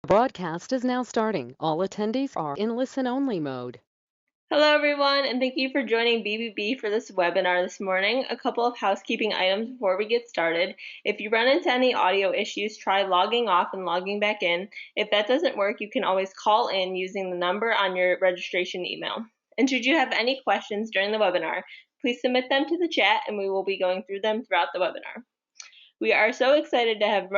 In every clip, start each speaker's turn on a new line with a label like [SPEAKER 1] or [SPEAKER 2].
[SPEAKER 1] Broadcast is now starting. All attendees are in listen-only mode.
[SPEAKER 2] Hello everyone, and thank you for joining BBB for this webinar this morning. A couple of housekeeping items before we get started. If you run into any audio issues, try logging off and logging back in. If that doesn't work, you can always call in using the number on your registration email. And should you have any questions during the webinar, please submit them to the chat and we will be going through them throughout the webinar. We are so excited to have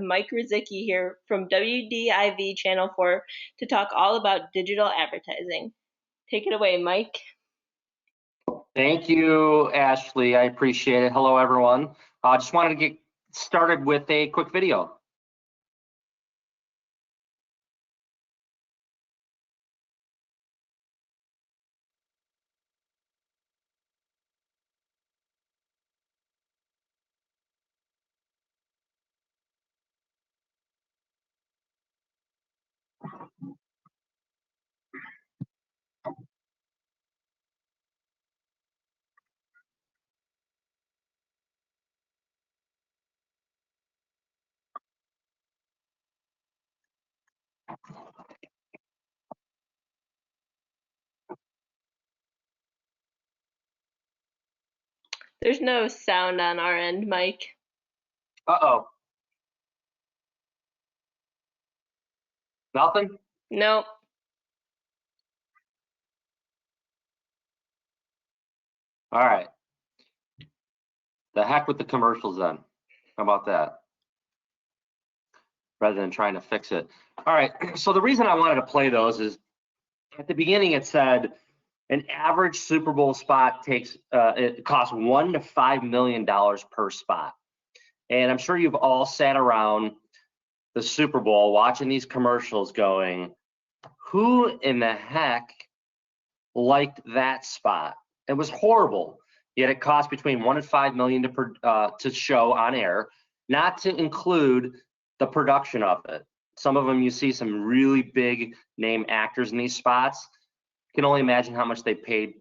[SPEAKER 2] Mike Ruzycki here from WDIV Channel 4 to talk all about digital advertising. Take it away, Mike.
[SPEAKER 3] Thank you, Ashley. I appreciate it. Hello, everyone. I just wanted to get started with a quick video.
[SPEAKER 2] There's no sound on our end, Mike.
[SPEAKER 3] Uh-oh. Nothing?
[SPEAKER 2] Nope.
[SPEAKER 3] All right. The heck with the commercials then. How about that? Rather than trying to fix it. All right. So the reason I wanted to play those is at the beginning it said an average Super Bowl spot it costs $1 to $5 million per spot. And I'm sure you've all sat around the Super Bowl watching these commercials going, who in the heck liked that spot? It was horrible. Yet it cost between $1 and $5 million to show on air, not to include the production of it. Some of them you see some really big name actors in these spots. You can only imagine how much they paid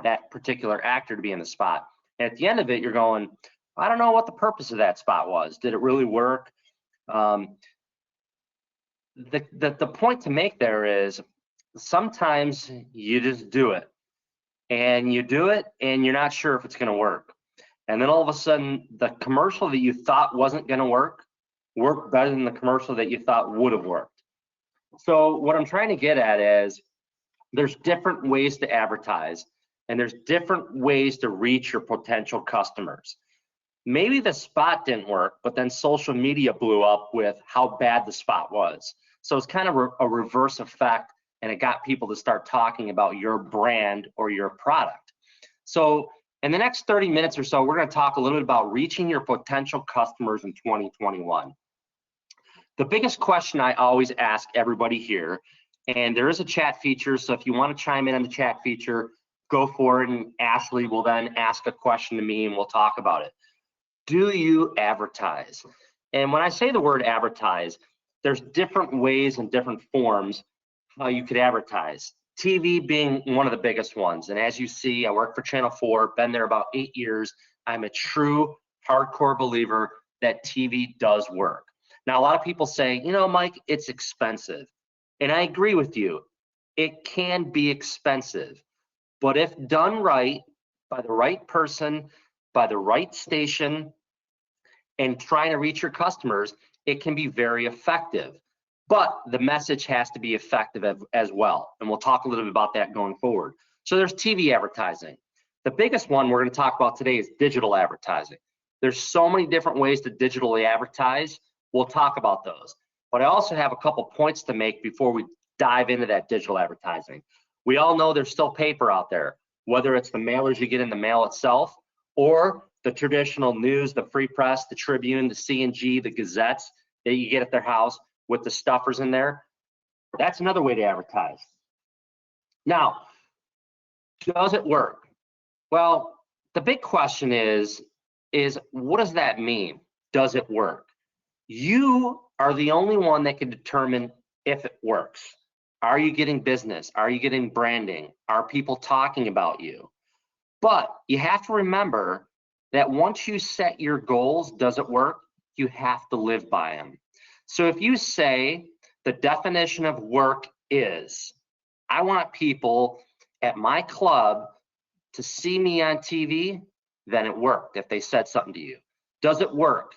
[SPEAKER 3] that particular actor to be in the spot. And at the end of it, you're going, I don't know what the purpose of that spot was. Did it really work? The point to make there is sometimes you just do it, and you do it and you're not sure if it's going to work, and then all of a sudden the commercial that you thought wasn't going to worked better than the commercial that you thought would have worked. So what I'm trying to get at is there's different ways to advertise, and there's different ways to reach your potential customers. Maybe the spot didn't work, but then social media blew up with how bad the spot was. So it's kind of a reverse effect, and it got people to start talking about your brand or your product. So in the next 30 minutes or so, we're going to talk a little bit about reaching your potential customers in 2021. The biggest question I always ask everybody here, and there is a chat feature, so if you want to chime in on the chat feature, go for it, and Ashley will then ask a question to me and we'll talk about it. Do you advertise? And when I say the word advertise, there's different ways and different forms how you could advertise. TV being one of the biggest ones. And as you see, I work for Channel 4, been there about 8 years. I'm a true hardcore believer that TV does work. Now, a lot of people say, you know, Mike, it's expensive. And I agree with you. It can be expensive. But if done right, by the right person, by the right station, and trying to reach your customers, it can be very effective. But the message has to be effective as well. And we'll talk a little bit about that going forward. So there's TV advertising. The biggest one we're going to talk about today is digital advertising. There's so many different ways to digitally advertise. We'll talk about those. But I also have a couple points to make before we dive into that digital advertising. We all know there's still paper out there, whether it's the mailers you get in the mail itself or the traditional news, the Free Press, the Tribune, the C&G, the Gazettes that you get at their house with the stuffers in there. That's another way to advertise. Now, does it work? Well, the big question is what does that mean? Does it work? You are the only one that can determine if it works. Are you getting business? Are you getting branding? Are people talking about you? But you have to remember that once you set your goals, does it work? You have to live by them. So if you say the definition of work is, I want people at my club to see me on TV, then it worked if they said something to you. Does it work?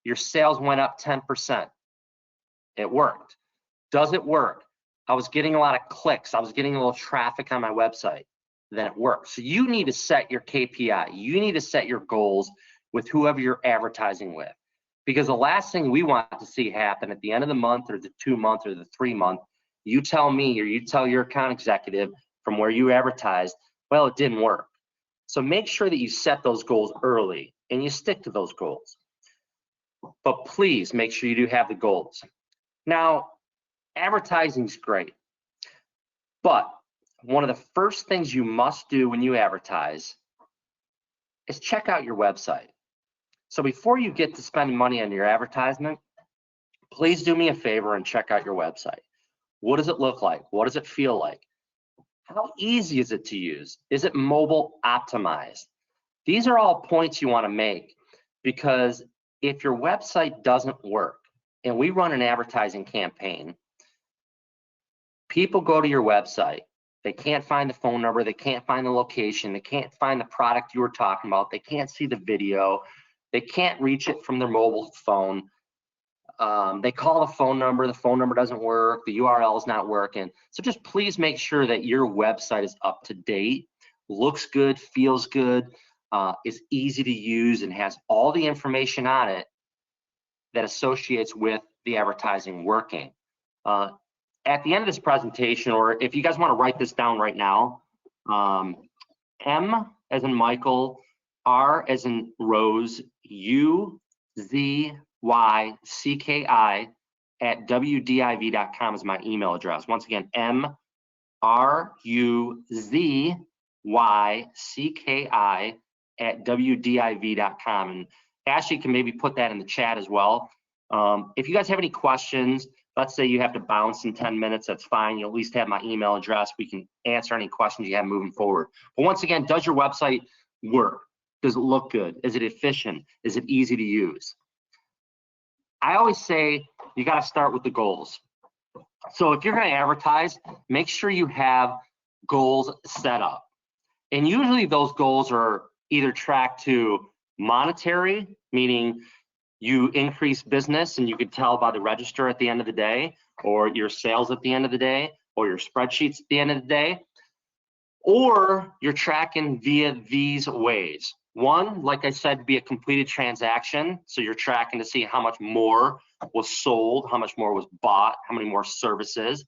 [SPEAKER 3] Your sales went up 10%. It worked. Does it work? I was getting a lot of clicks. I was getting a little traffic on my website. Then it worked. So you need to set your KPI. You need to set your goals with whoever you're advertising with. Because the last thing we want to see happen at the end of the month or the 2 month or the 3 month, you tell me or you tell your account executive from where you advertised, well, it didn't work. So make sure that you set those goals early and you stick to those goals. But please make sure you do have the goals. Now, advertising is great, but one of the first things you must do when you advertise is check out your website. So before you get to spending money on your advertisement, please do me a favor and check out your website. What does it look like? What does it feel like? How easy is it to use? Is it mobile optimized? These are all points you want to make, because if your website doesn't work, and we run an advertising campaign, people go to your website, they can't find the phone number, they can't find the location, they can't find the product you were talking about, they can't see the video, they can't reach it from their mobile phone. They call the phone number doesn't work, the URL is not working. So just please make sure that your website is up to date, looks good, feels good, is easy to use, and has all the information on it that associates with the advertising working. At the end of this presentation, or if you guys want to write this down right now, M as in Michael, R as in Rose, UZYCKI at WDIV.com is my email address. Once again, MRUZYCKI at WDIV.com. And Ashley can maybe put that in the chat as well. If you guys have any questions, let's say you have to bounce in 10 minutes, that's fine. You'll at least have my email address. We can answer any questions you have moving forward. But once again, does your website work? Does it look good? Is it efficient? Is it easy to use? I always say you got to start with the goals. So if you're going to advertise, make sure you have goals set up. And usually those goals are either tracked to monetary, meaning you increase business and you could tell by the register at the end of the day, or your sales at the end of the day, or your spreadsheets at the end of the day, or you're tracking via these ways. One, like I said, be a completed transaction. So you're tracking to see how much more was sold, how much more was bought, how many more services.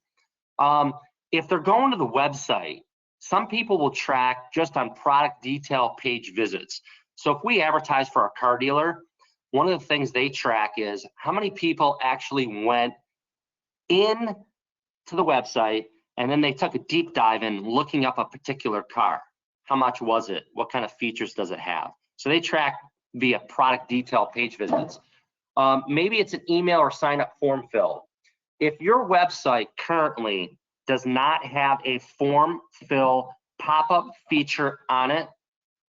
[SPEAKER 3] If they're going to the website, some people will track just on product detail page visits. So if we advertise for a car dealer, one of the things they track is how many people actually went in to the website and then they took a deep dive in looking up a particular car. How much was it? What kind of features does it have? So they track via product detail page visits. Maybe it's an email or sign up form fill. If your website currently does not have a form fill pop-up feature on it,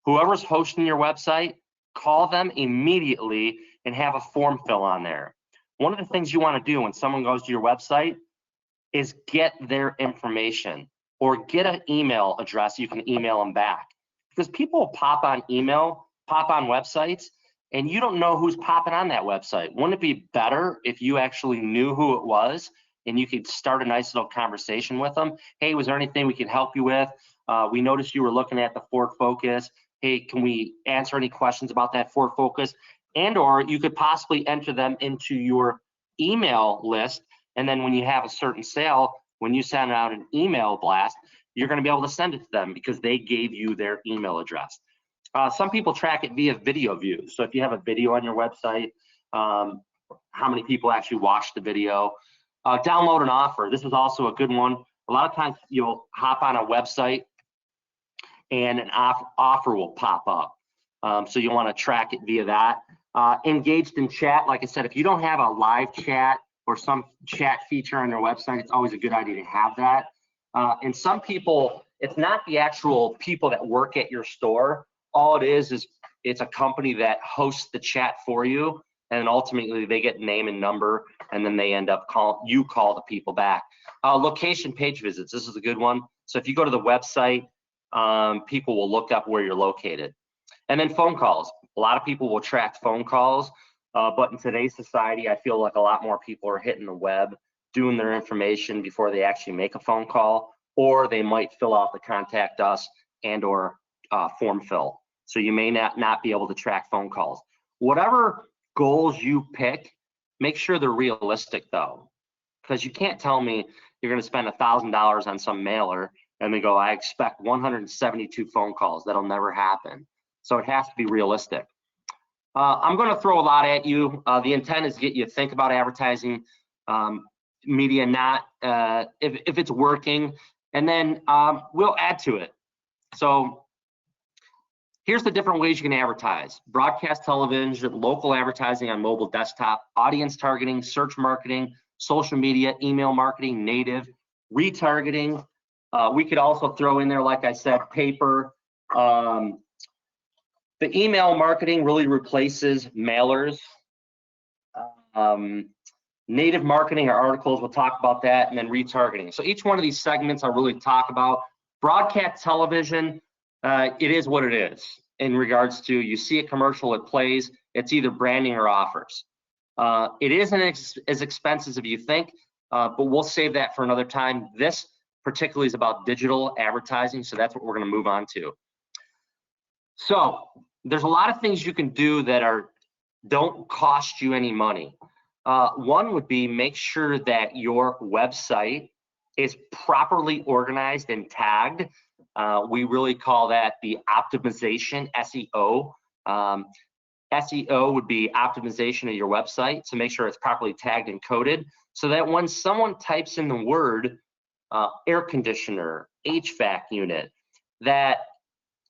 [SPEAKER 3] whoever's hosting your website, call them immediately and have a form fill on there. One of the things you want to do when someone goes to your website is get their information or get an email address you can email them back. Because people will pop on email, pop on websites, and you don't know who's popping on that website. Wouldn't it be better if you actually knew who it was and you could start a nice little conversation with them? Hey, was there anything we can help you with? We noticed you were looking at the Ford Focus. Hey, can we answer any questions about that Ford Focus? And or you could possibly enter them into your email list. And then when you have a certain sale, when you send out an email blast, you're going to be able to send it to them because they gave you their email address. Some people track it via video views. So if you have a video on your website, how many people actually watched the video? Download an offer. This is also a good one. A lot of times you'll hop on a website and an offer will pop up. So you want to track it via that. Engaged in chat, like I said, if you don't have a live chat or some chat feature on your website, it's always a good idea to have that. And some people, it's not the actual people that work at your store. All it is it's a company that hosts the chat for you. and ultimately they get name and number, and then they end up call the people back. Location page visits, this is a good one. So if you go to the website, people will look up where you're located. And then phone calls. A lot of people will track phone calls, but in today's society, I feel like a lot more people are hitting the web, doing their information before they actually make a phone call, or they might fill out the contact us and or form fill. So you may not be able to track phone calls. Whatever goals you pick, make sure they're realistic though, because you can't tell me you're going to spend $1,000 on some mailer and then go, I expect 172 phone calls. That'll never happen. So it has to be realistic. I'm going to throw a lot at you. The intent is to get you to think about advertising media, not if it's working, and then we'll add to it. So here's the different ways you can advertise: broadcast television, local advertising on mobile desktop, audience targeting, search marketing, social media, email marketing, native, retargeting. We could also throw in there, like I said, paper. The email marketing really replaces mailers. Native marketing or articles, we'll talk about that, and then retargeting. So each one of these segments I'll really talk about. Broadcast television, it is what it is in regards to, you see a commercial, it plays, it's either branding or offers. It isn't as expensive as you think, but we'll save that for another time. This particularly is about digital advertising, so that's what we're going to move on to. So there's a lot of things you can do that don't cost you any money. One would be, make sure that your website is properly organized and tagged. We really call that the optimization, SEO. SEO would be optimization of your website, so make sure it's properly tagged and coded, so that when someone types in the word air conditioner, HVAC unit, that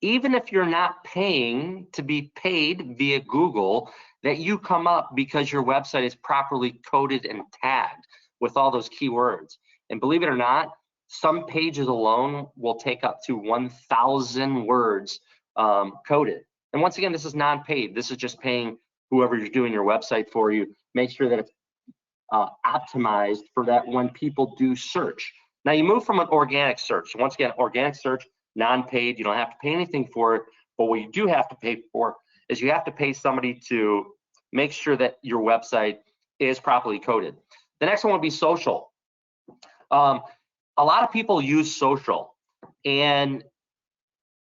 [SPEAKER 3] even if you're not paying to be paid via Google, that you come up because your website is properly coded and tagged with all those keywords. And believe it or not, some pages alone will take up to 1,000 words coded. And once again, this is non-paid. This is just paying whoever you're doing your website for you. Make sure that it's optimized for that when people do search. Now you move from an organic search. So once again, organic search, non-paid, you don't have to pay anything for it, but what you do have to pay for is you have to pay somebody to make sure that your website is properly coded. The next one would be social. A lot of people use social, and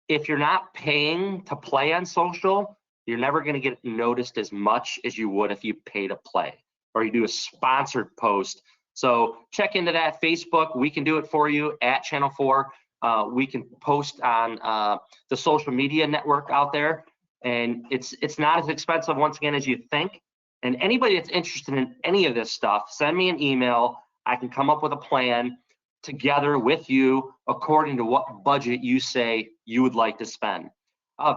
[SPEAKER 3] if you're not paying to play on social, you're never going to get noticed as much as you would if you pay to play, or you do a sponsored post. So check into that. Facebook, we can do it for you at Channel 4. We can post on the social media network out there, and it's not as expensive, once again, as you think. And anybody that's interested in any of this stuff, send me an email. I can come up with a plan together with you according to what budget you say you would like to spend.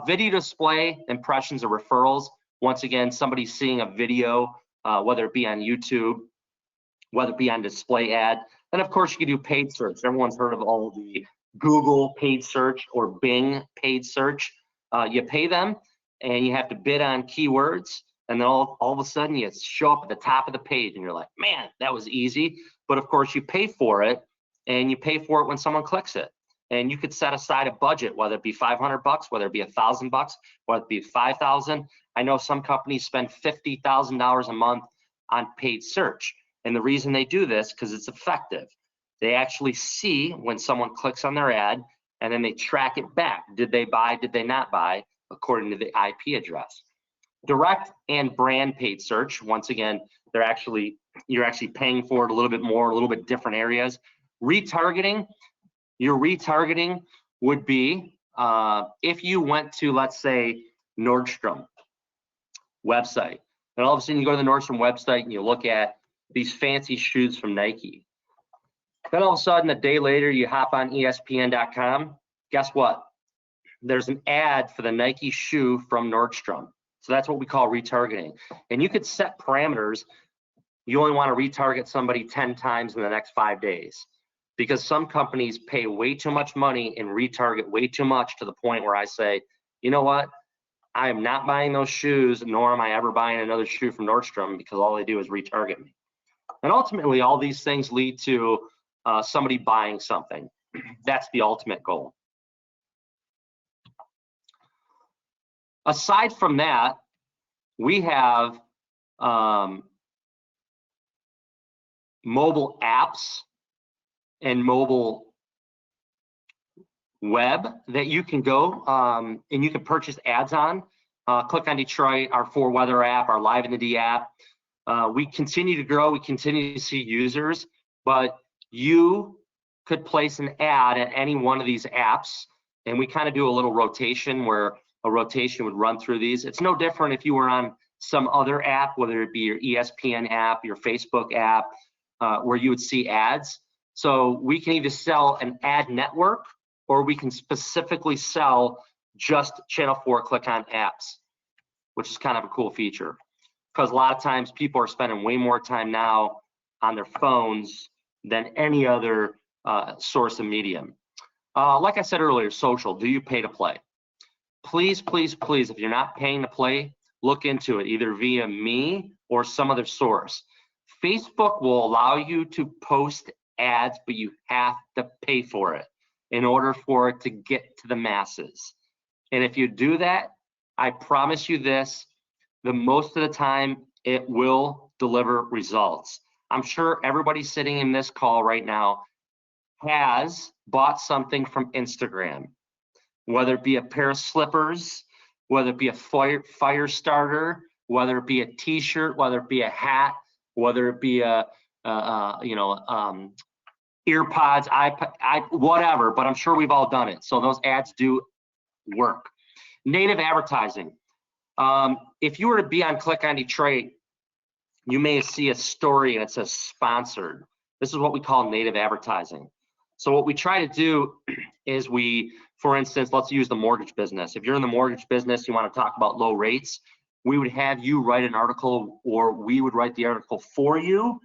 [SPEAKER 3] Video display, impressions, or referrals. Once again, somebody seeing a video, whether it be on YouTube, whether it be on display ad. And of course, you can do paid search. Everyone's heard of all the Google paid search or Bing paid search. You pay them and you have to bid on keywords, and then all of a sudden you show up at the top of the page and you're like, man, that was easy. But of course you pay for it, and you pay for it when someone clicks it. And you could set aside a budget, whether it be 500 bucks, whether it be $1,000, whether it be 5,000. I know some companies spend $50,000 a month on paid search. And the reason they do this, because it's effective. They actually see when someone clicks on their ad, and then they track it back. Did they buy, did they not buy, according to the IP address. Direct and brand paid search, once again, you're actually paying for it a little bit more, a little bit different areas. Retargeting, your retargeting would be if you went to, let's say, Nordstrom website, and all of a sudden you go to the Nordstrom website and you look at these fancy shoes from Nike. Then all of a sudden, a day later, you hop on ESPN.com. Guess what? There's an ad for the Nike shoe from Nordstrom. So that's what we call retargeting. And you could set parameters. You only want to retarget somebody 10 times in the next 5 days, because some companies pay way too much money and retarget way too much, to the point where I say, you know what? I am not buying those shoes, nor am I ever buying another shoe from Nordstrom, because all they do is retarget me. And ultimately, all these things lead to somebody buying something. That's the ultimate goal. Aside from that, we have mobile apps and mobile web that you can go and you can purchase ads on. Click on Detroit, our 4Weather app, our Live in the D app. We continue to grow, we continue to see users, but you could place an ad at any one of these apps, and we kind of do a little rotation where a rotation would run through these. It's no different if you were on some other app, whether it be your ESPN app, your Facebook app, where you would see ads. So we can either sell an ad network, or we can specifically sell just Channel 4 click on apps, which is kind of a cool feature. Because a lot of times people are spending way more time now on their phones than any other source of medium. Like I said earlier, social, do you pay to play? Please, please, please, if you're not paying to play, look into it, either via me or some other source. Facebook will allow you to post ads, but you have to pay for it in order for it to get to the masses. And if you do that, I promise you this, the most of the time it will deliver results. I'm sure everybody sitting in this call right now has bought something from Instagram, whether it be a pair of slippers, whether it be a fire starter, whether it be a t-shirt, whether it be a hat, whether it be a earpods, iPad, whatever, but I'm sure we've all done it. So those ads do work. Native advertising. If you were to be on Click on Detroit, you may see a story and it says sponsored. This is what we call native advertising. So what we try to do is for instance, let's use the mortgage business. If you're in the mortgage business, you want to talk about low rates, we would have you write an article, or we would write the article for you,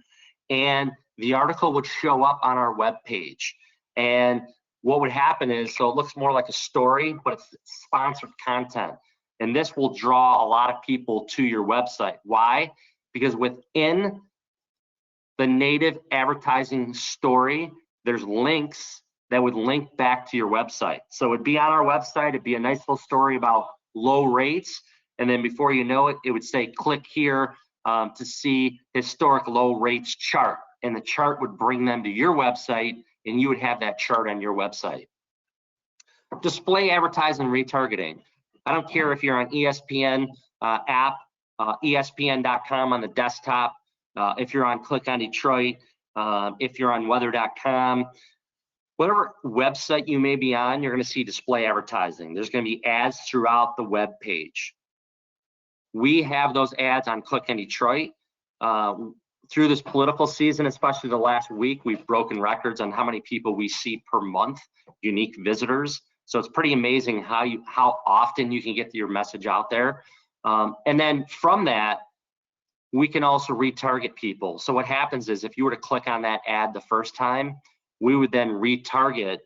[SPEAKER 3] and the article would show up on our web page. And what would happen is, so it looks more like a story, but it's sponsored content. And this will draw a lot of people to your website. Why? Because within the native advertising story, there's links that would link back to your website. So it'd be on our website, it'd be a nice little story about low rates. And then before you know it, it would say, click here to see historic low rates chart. And the chart would bring them to your website, and you would have that chart on your website. Display advertising and retargeting. I don't care if you're on ESPN app, ESPN.com on the desktop, if you're on Click on Detroit, if you're on weather.com, whatever website you may be on, you're going to see display advertising. There's going to be ads throughout the web page. We have those ads on Click on Detroit. Through this political season, especially the last week, we've broken records on how many people we see per month, unique visitors. So it's pretty amazing how often you can get your message out there. And then from that, we can also retarget people. So what happens is, if you were to click on that ad the first time, we would then retarget.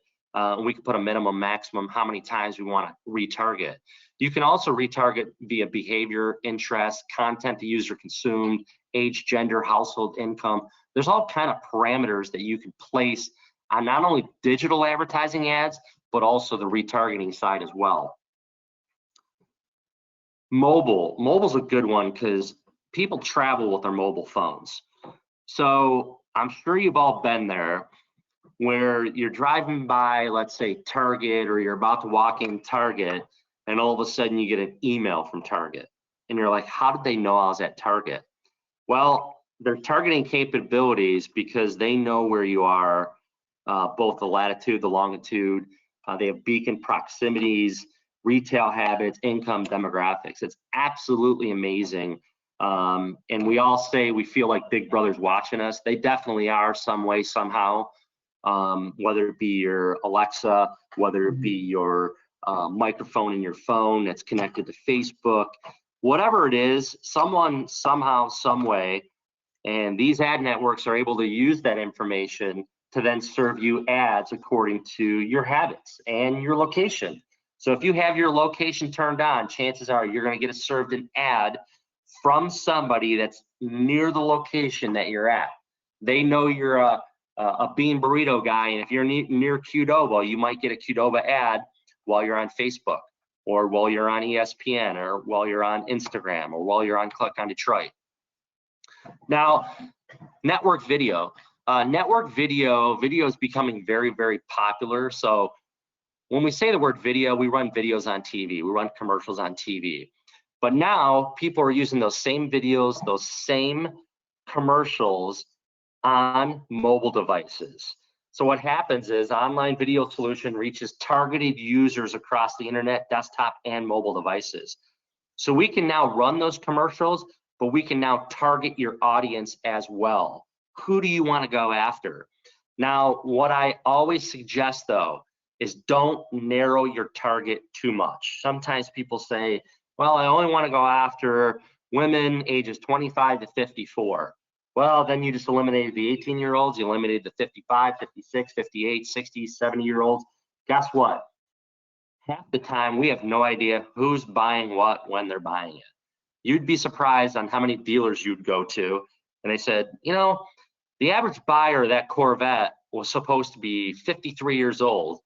[SPEAKER 3] We could put a minimum, maximum, how many times we want to retarget. You can also retarget via behavior, interest, content the user consumed, age, gender, household income. There's all kind of parameters that you can place on not only digital advertising ads, but also the retargeting side as well. Mobile's a good one because people travel with their mobile phones. So I'm sure you've all been there where you're driving by, let's say, Target, or you're about to walk in Target, and all of a sudden you get an email from Target. And you're like, how did they know I was at Target? Well, they're targeting capabilities because they know where you are, both the latitude, the longitude. They have beacon proximities, retail habits, income, demographics. It's absolutely amazing. And we all say we feel like Big Brother's watching us. They definitely are, some way, somehow. Whether it be your Alexa, whether it be your microphone in your phone that's connected to Facebook, whatever it is, someone, somehow, some way, and these ad networks are able to use that information to then serve you ads according to your habits and your location. So if you have your location turned on, chances are you're going to get served an ad from somebody that's near the location that you're at. They know you're a bean burrito guy, and if you're near Qdoba, you might get a Qdoba ad while you're on Facebook, or while you're on ESPN, or while you're on Instagram, or while you're on Click on Detroit. Now, network video. Network video is becoming very, very popular. So when we say the word video, we run videos on TV, we run commercials on TV. But now people are using those same videos, those same commercials on mobile devices. So what happens is online video solution reaches targeted users across the internet, desktop, and mobile devices. So we can now run those commercials, but we can now target your audience as well. Who do you want to go after? Now, what I always suggest though, is don't narrow your target too much. Sometimes people say, well, I only want to go after women ages 25 to 54. Well, then you just eliminated the 18-year-olds, you eliminated the 55, 56, 58, 60, 70-year-olds. Guess what? Half the time, we have no idea who's buying what when they're buying it. You'd be surprised on how many dealers you'd go to, and they said, you know, the average buyer of that Corvette was supposed to be 53 years old,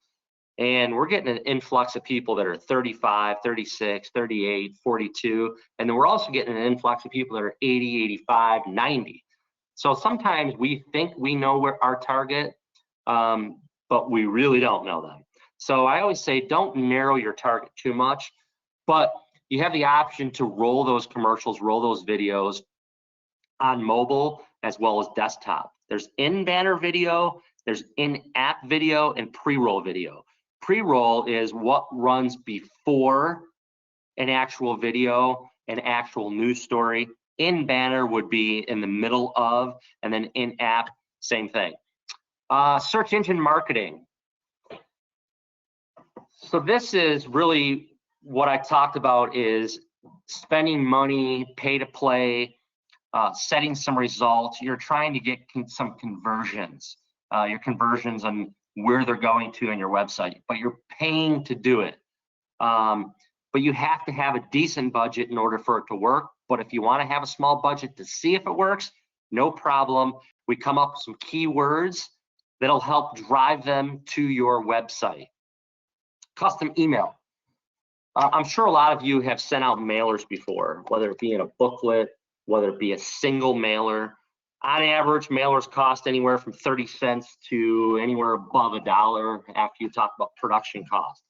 [SPEAKER 3] and we're getting an influx of people that are 35, 36, 38, 42, and then we're also getting an influx of people that are 80, 85, 90. So sometimes we think we know where our target, but we really don't know them. So I always say don't narrow your target too much, but you have the option to roll those commercials, roll those videos on mobile as well as desktop. There's in-banner video, there's in-app video, and pre-roll video. Pre-roll is what runs before an actual video, an actual news story. In-banner would be in the middle of, and then in-app, same thing. Search engine marketing. So this is really what I talked about, is spending money, pay to play, setting some results. You're trying to get some conversions, your conversions on where they're going to on your website, but you're paying to do it. But you have to have a decent budget in order for it to work. But if you want to have a small budget to see if it works, no problem. We come up with some keywords that'll help drive them to your website. Custom email. I'm sure a lot of you have sent out mailers before, whether it be in a booklet, whether it be a single mailer. On average, mailers cost anywhere from 30 cents to anywhere above $1 after you talk about production cost.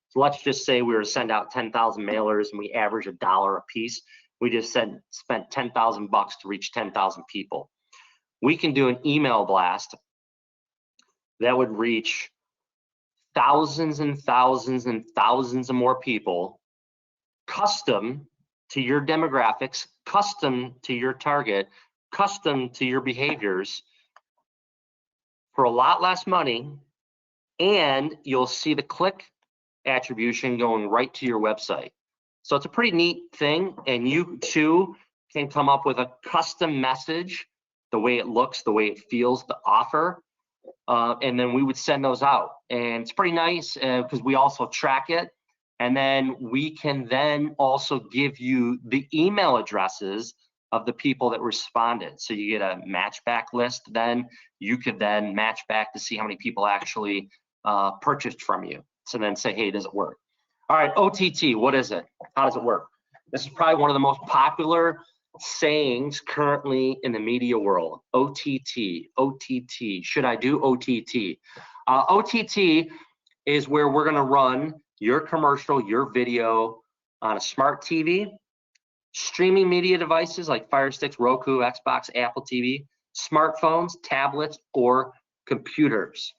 [SPEAKER 3] So let's just say we were to send out 10,000 mailers and we average $1 a piece. We just spent 10,000 bucks to reach 10,000 people. We can do an email blast that would reach thousands and thousands and thousands of more people, custom to your demographics, custom to your target, custom to your behaviors, for a lot less money, and you'll see the click attribution going right to your website. So it's a pretty neat thing, and you too can come up with a custom message, the way it looks, the way it feels, the offer, and then we would send those out. And it's pretty nice because we also track it, and then we can then also give you the email addresses of the people that responded. So you get a matchback list, then you could then match back to see how many people actually purchased from you. So then say, hey, does it work? All right, OTT, what is it? How does it work? This is probably one of the most popular sayings currently in the media world. OTT, OTT, should I do OTT? OTT is where we're gonna run your commercial, your video on a smart TV, streaming media devices like Fire Sticks, Roku, Xbox, Apple TV, smartphones, tablets, or computers.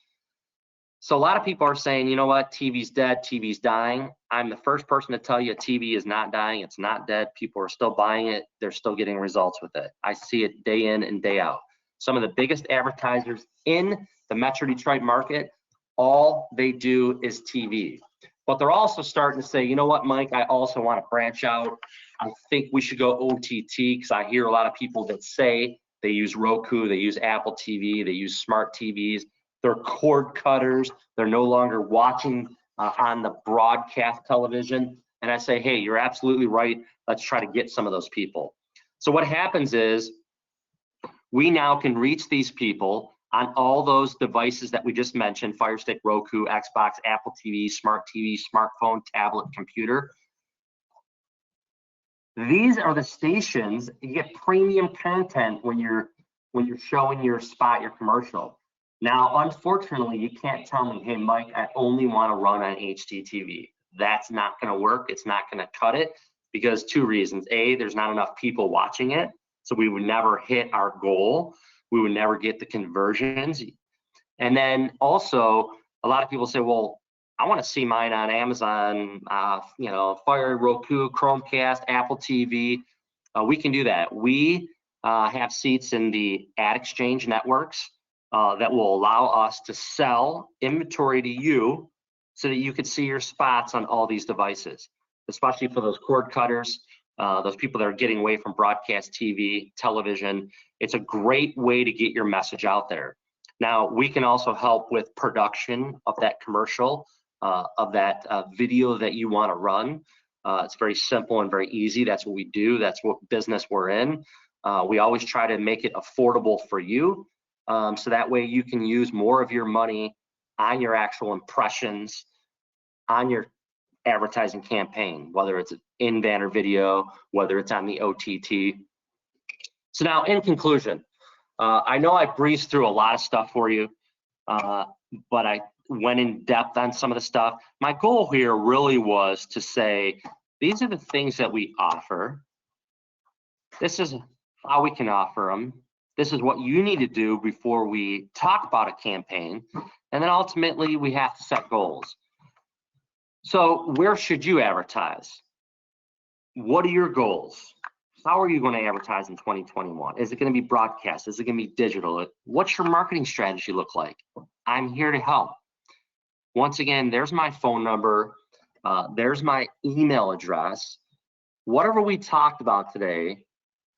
[SPEAKER 3] So a lot of people are saying, you know what, TV's dead, TV's dying. I'm the first person to tell you TV is not dying, it's not dead. People are still buying it, they're still getting results with it. I see it day in and day out. Some of the biggest advertisers in the Metro Detroit market, all they do is TV. But they're also starting to say, you know what, Mike, I also want to branch out. I think we should go OTT, because I hear a lot of people that say they use Roku, they use Apple TV, they use smart TVs. They're cord cutters. They're no longer watching on the broadcast television. And I say, hey, you're absolutely right. Let's try to get some of those people. So what happens is we now can reach these people on all those devices that we just mentioned: Fire Stick, Roku, Xbox, Apple TV, smart TV, smartphone, tablet, computer. These are the stations. You get premium content when you're showing your spot, your commercial. Now, unfortunately, you can't tell me, hey, Mike, I only want to run on HDTV. That's not going to work. It's not going to cut it, because two reasons. A, there's not enough people watching it, so we would never hit our goal. We would never get the conversions. And then also, a lot of people say, well, I want to see mine on Amazon, Fire, Roku, Chromecast, Apple TV. We can do that. We have seats in the ad exchange networks that will allow us to sell inventory to you so that you can see your spots on all these devices, especially for those cord cutters, those people that are getting away from broadcast TV, television. It's a great way to get your message out there. Now, we can also help with production of that commercial, of that video that you want to run. It's very simple and very easy. That's what we do. That's what business we're in. We always try to make it affordable for you, so that way you can use more of your money on your actual impressions, on your advertising campaign, whether it's in banner video, whether it's on the OTT. So now, in conclusion, I know I breezed through a lot of stuff for you, but I went in depth on some of the stuff. My goal here really was to say, these are the things that we offer. This is how we can offer them. This is what you need to do before we talk about a campaign. And then ultimately, we have to set goals. So where should you advertise? What are your goals? How are you going to advertise in 2021? Is it going to be broadcast? Is it going to be digital? What's your marketing strategy look like? I'm here to help. Once again, there's my phone number. There's my email address. Whatever we talked about today,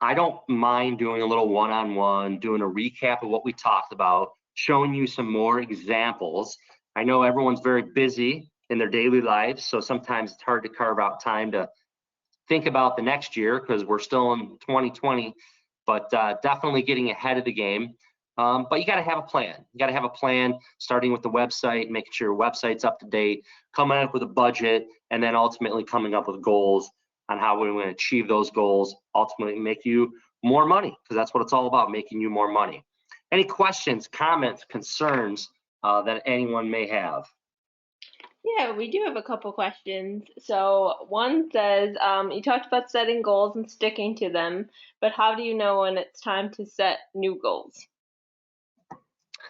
[SPEAKER 3] I don't mind doing a little one-on-one, doing a recap of what we talked about, showing you some more examples. I know everyone's very busy in their daily lives, so sometimes it's hard to carve out time to think about the next year because we're still in 2020, but definitely getting ahead of the game. But you got to have a plan. You got to have a plan, starting with the website, making sure your website's up to date, coming up with a budget, and then ultimately coming up with goals on how we're going to achieve those goals, ultimately make you more money, because that's what it's all about, making you more money. Any questions, comments, concerns that anyone may have?
[SPEAKER 2] Yeah, we do have a couple questions. So one says, you talked about setting goals and sticking to them, but how do you know when it's time to set new goals?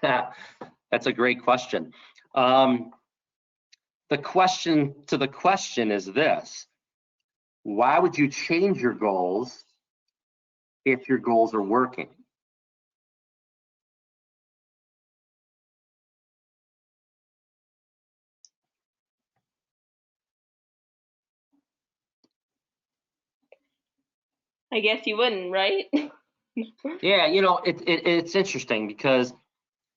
[SPEAKER 3] That's a great question. The question to the question is this: why would you change your goals if your goals are working?
[SPEAKER 2] I guess you wouldn't, right?
[SPEAKER 3] Yeah, you know, it's interesting because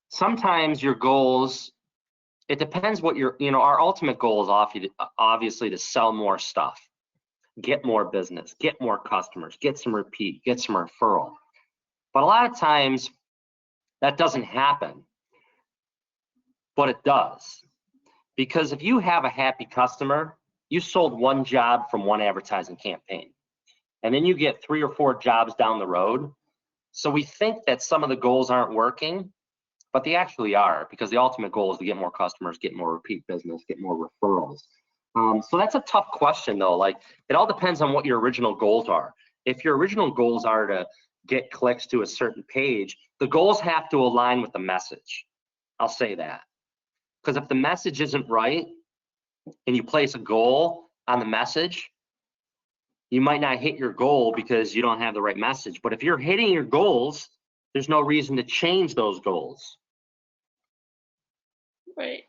[SPEAKER 3] sometimes your goals, it depends what your, our ultimate goal is obviously to sell more stuff, get more business, get more customers, get some repeat, get some referral. But a lot of times that doesn't happen, but it does. Because if you have a happy customer, you sold one job from one advertising campaign, and then you get 3 or 4 jobs down the road. So we think that some of the goals aren't working, but they actually are, because the ultimate goal is to get more customers, get more repeat business, get more referrals. So that's a tough question though. Like, it all depends on what your original goals are. If your original goals are to get clicks to a certain page, the goals have to align with the message. I'll say that. Because if the message isn't right and you place a goal on the message, you might not hit your goal because you don't have the right message. But if you're hitting your goals, there's no reason to change those goals.
[SPEAKER 2] Right.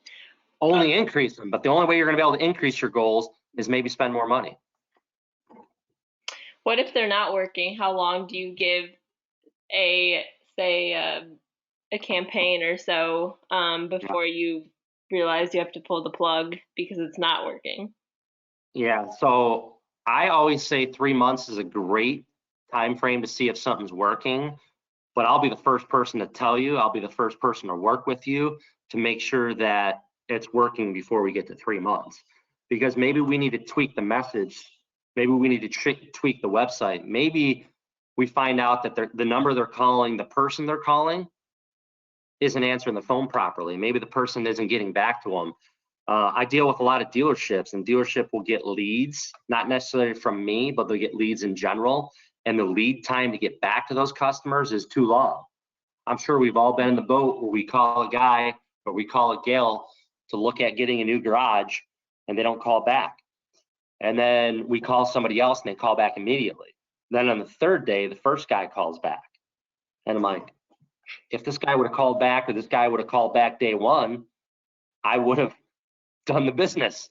[SPEAKER 3] Only increase them, but the only way you're going to be able to increase your goals is maybe spend more money.
[SPEAKER 2] What if they're not working? How long do you give a campaign or so before you realize you have to pull the plug because it's not working?
[SPEAKER 3] Yeah, so I always say 3 months is a great time frame to see if something's working, but I'll be the first person to tell you, I'll be the first person to work with you to make sure that it's working before we get to 3 months. Because maybe we need to tweak the message, maybe we need to tweak the website, maybe we find out that the number they're calling, the person they're calling isn't answering the phone properly. Maybe the person isn't getting back to them. I deal with a lot of dealerships, and dealership will get leads, not necessarily from me, but they'll get leads in general. And the lead time to get back to those customers is too long. I'm sure we've all been in the boat where we call a guy or we call a gal to look at getting a new garage and they don't call back. And then we call somebody else and they call back immediately. Then on the third day, the first guy calls back. And I'm like, if this guy would have called back or this guy would have called back day one, I would have done the business.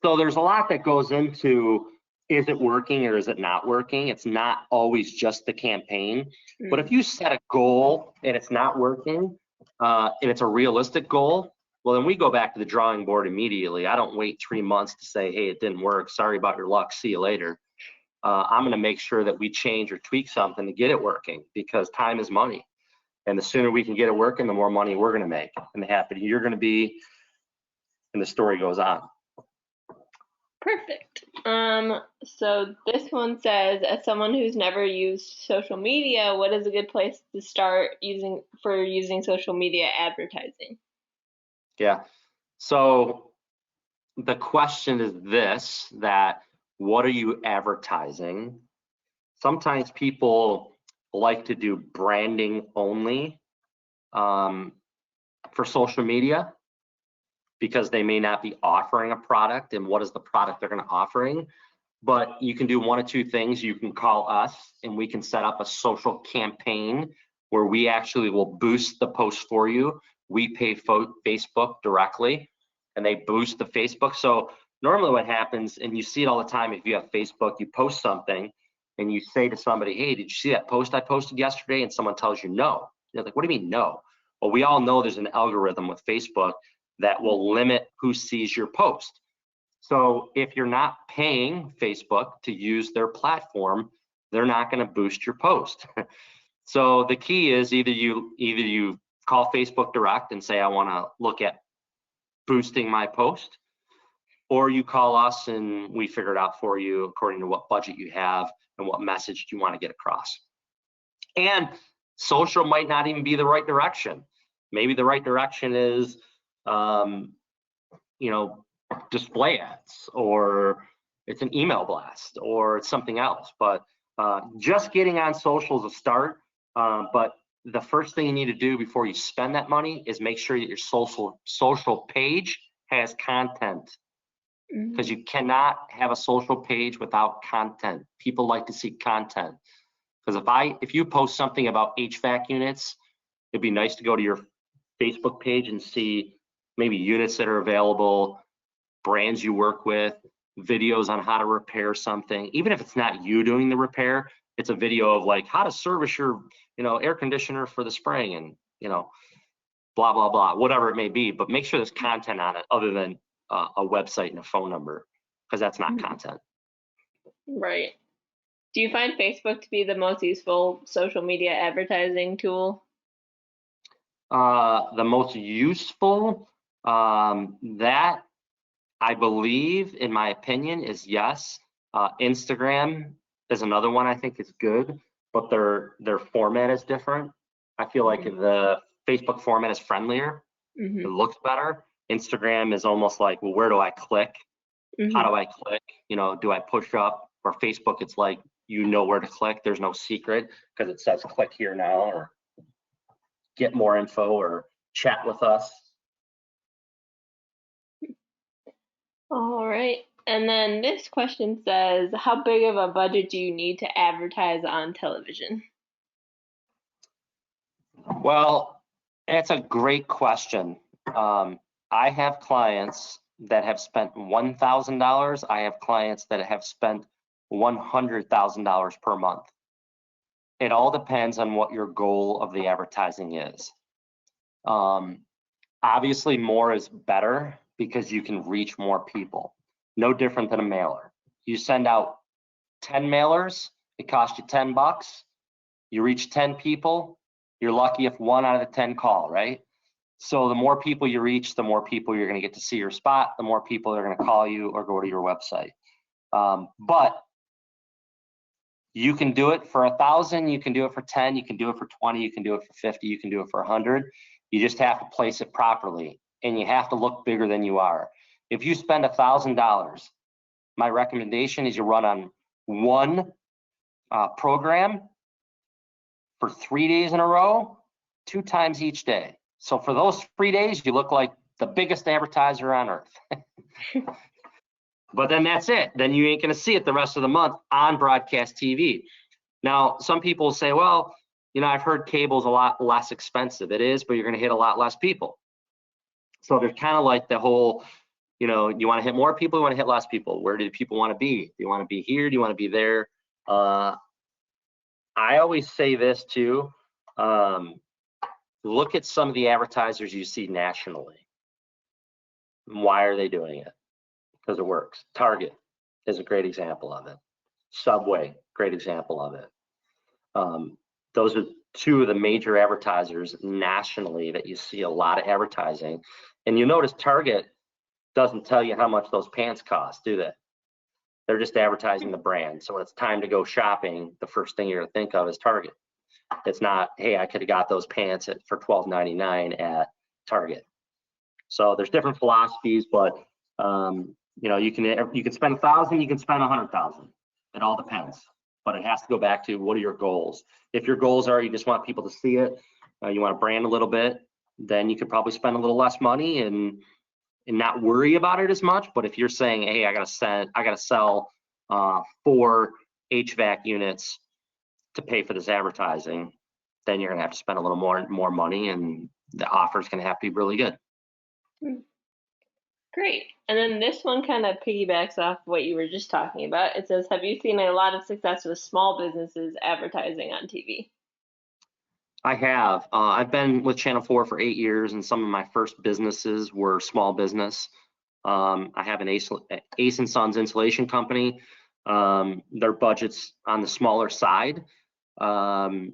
[SPEAKER 3] So there's a lot that goes into, is it working or is it not working? It's not always just the campaign. But if you set a goal and it's not working, and it's a realistic goal, well, then we go back to the drawing board immediately. I don't wait 3 months to say, hey, it didn't work. Sorry about your luck. See you later. I'm going to make sure that we change or tweak something to get it working, because time is money. And the sooner we can get it working, the more money we're going to make and the happier you're going to be. And the story goes on.
[SPEAKER 2] Perfect. So this one says, as someone who's never used social media, what is a good place to start using social media advertising?
[SPEAKER 3] Yeah. So the question is this, that what are you advertising? Sometimes people like to do branding only for social media, because they may not be offering a product, and what is the product they're going to offering. But you can do one of two things. You can call us and we can set up a social campaign where we actually will boost the post for you. We pay Facebook directly and they boost the Facebook. So normally what happens, and you see it all the time, if you have Facebook, you post something and you say to somebody, hey, did you see that post I posted yesterday? And someone tells you no. You're like, what do you mean no? Well, we all know there's an algorithm with Facebook that will limit who sees your post. So if you're not paying Facebook to use their platform, they're not going to boost your post. So the key is either you call Facebook direct and say, I want to look at boosting my post, or you call us and we figure it out for you according to what budget you have and what message you want to get across. And social might not even be the right direction. Maybe the right direction is display ads, or it's an email blast, or it's something else. But just getting on social is a start. But the first thing you need to do before you spend that money is make sure that your social page has content, because you cannot have a social page without content. People like to see content. Because if you post something about HVAC units, it'd be nice to go to your Facebook page and see maybe units that are available, brands you work with, videos on how to repair something. Even if it's not you doing the repair, it's a video of like how to service your, air conditioner for the spring, and blah blah blah, whatever it may be. But make sure there's content on it other than a website and a phone number, because that's not content.
[SPEAKER 2] Right. Do you find Facebook to be the most useful social media advertising tool?
[SPEAKER 3] The most useful, that I believe, in my opinion, is yes. Instagram is another one I think is good, but their format is different. I feel like the Facebook format is friendlier. It looks better. Instagram is almost like, well, where do I click? How do I click? Do I push up? Or Facebook, it's like, where to click. There's no secret, because it says click here now, or get more info, or chat with us.
[SPEAKER 2] All right. And then this question says, how big of a budget do you need to advertise on television?
[SPEAKER 3] Well, that's a great question. I have clients that have spent $1,000. I have clients that have spent $100,000 per month. It all depends on what your goal of the advertising is. Obviously, more is better because you can reach more people. No different than a mailer. You send out 10 mailers, it costs you 10 bucks. You reach 10 people, you're lucky if 1 out of the 10 call, right? So the more people you reach, the more people you're going to get to see your spot, the more people are going to call you or go to your website. But you can do it for 1,000, you can do it for 10, you can do it for 20, you can do it for 50, you can do it for 100. You just have to place it properly, and you have to look bigger than you are. If you spend $1,000, my recommendation is you run on one program for 3 days in a row, 2 times each day. So for those 3 days, you look like the biggest advertiser on earth. But then that's it. Then you ain't going to see it the rest of the month on broadcast TV. Now, some people say, well, you know, I've heard cable's a lot less expensive. It is, but you're going to hit a lot less people. So there's kind of like the whole, you know, you want to hit more people, you want to hit less people. Where do people want to be? Do you want to be here? Do you want to be there? I always say this too. Look at some of the advertisers you see nationally. Why are they doing it? Because it works. Target is a great example of it. Subway, great example of it. Those are 2 of the major advertisers nationally that you see a lot of advertising. And you notice Target doesn't tell you how much those pants cost, do they? They're just advertising the brand. So when it's time to go shopping, the first thing you're gonna think of is Target. It's not, hey, I could have got those pants for $12.99 at Target. So there's different philosophies, but you know, you can spend 1,000, you can spend 100,000. It all depends, but it has to go back to what are your goals. If your goals are you just want people to see it, you want to brand a little bit, then you could probably spend a little less money and not worry about it as much. But if you're saying, hey, I gotta sell 4 HVAC units to pay for this advertising, then you're gonna have to spend a little more money, and the offer is gonna have to be really good.
[SPEAKER 2] Great. And then this one kind of piggybacks off what you were just talking about. It says, have you seen a lot of success with small businesses advertising on TV?
[SPEAKER 3] I have. I've been with Channel 4 for 8 years, and some of my first businesses were small business. I have an Ace and Sons insulation company. Their budget's on the smaller side, and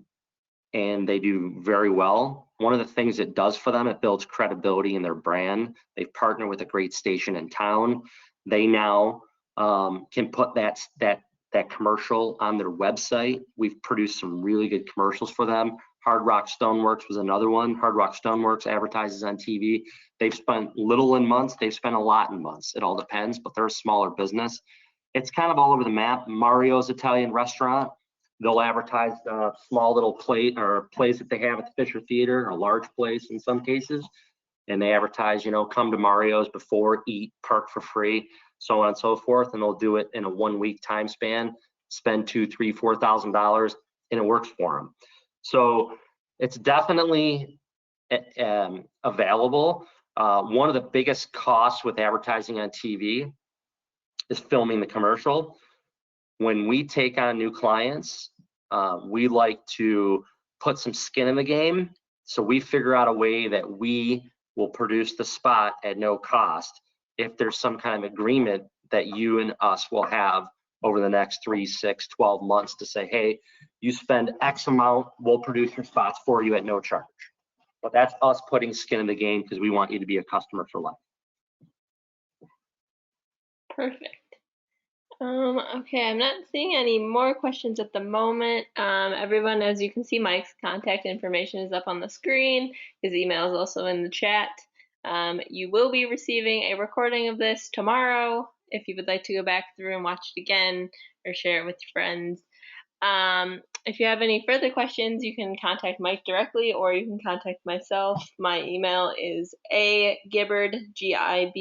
[SPEAKER 3] they do very well. One of the things it does for them, it builds credibility in their brand. They've partnered with a great station in town. They now can put that commercial on their website. We've produced some really good commercials for them. Hard Rock Stoneworks was another one. Hard Rock Stoneworks advertises on TV. They've spent little in months. They've spent a lot in months. It all depends, but they're a smaller business. It's kind of all over the map. Mario's Italian Restaurant, they'll advertise a small little plate or place that they have at the Fisher Theater, a large place in some cases. And they advertise, you know, come to Mario's before, eat, park for free, so on and so forth. And they'll do it in a 1-week time span, spend $2,000, $3,000, $4,000, and it works for them. So it's definitely available. One of the biggest costs with advertising on TV is filming the commercial. When we take on new clients, we like to put some skin in the game. So we figure out a way that we will produce the spot at no cost if there's some kind of agreement that you and us will have over the next 3, 6, 12 months to say, hey, you spend X amount, we'll produce your spots for you at no charge. But that's us putting skin in the game because we want you to be a customer for life.
[SPEAKER 2] Perfect. Okay, I'm not seeing any more questions at the moment. Everyone, as you can see, Mike's contact information is up on the screen. His email is also in the chat. You will be receiving a recording of this tomorrow if you would like to go back through and watch it again or share it with your friends. If you have any further questions, you can contact Mike directly or you can contact myself. My email is agibbard, Gibbard,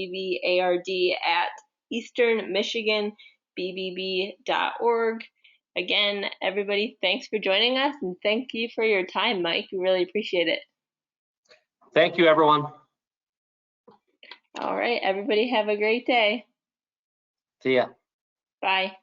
[SPEAKER 2] at easternmichiganbbb.org. Again, everybody, thanks for joining us and thank you for your time, Mike. We really appreciate it.
[SPEAKER 3] Thank you, everyone.
[SPEAKER 2] All right, everybody have a great day.
[SPEAKER 3] See ya.
[SPEAKER 2] Bye.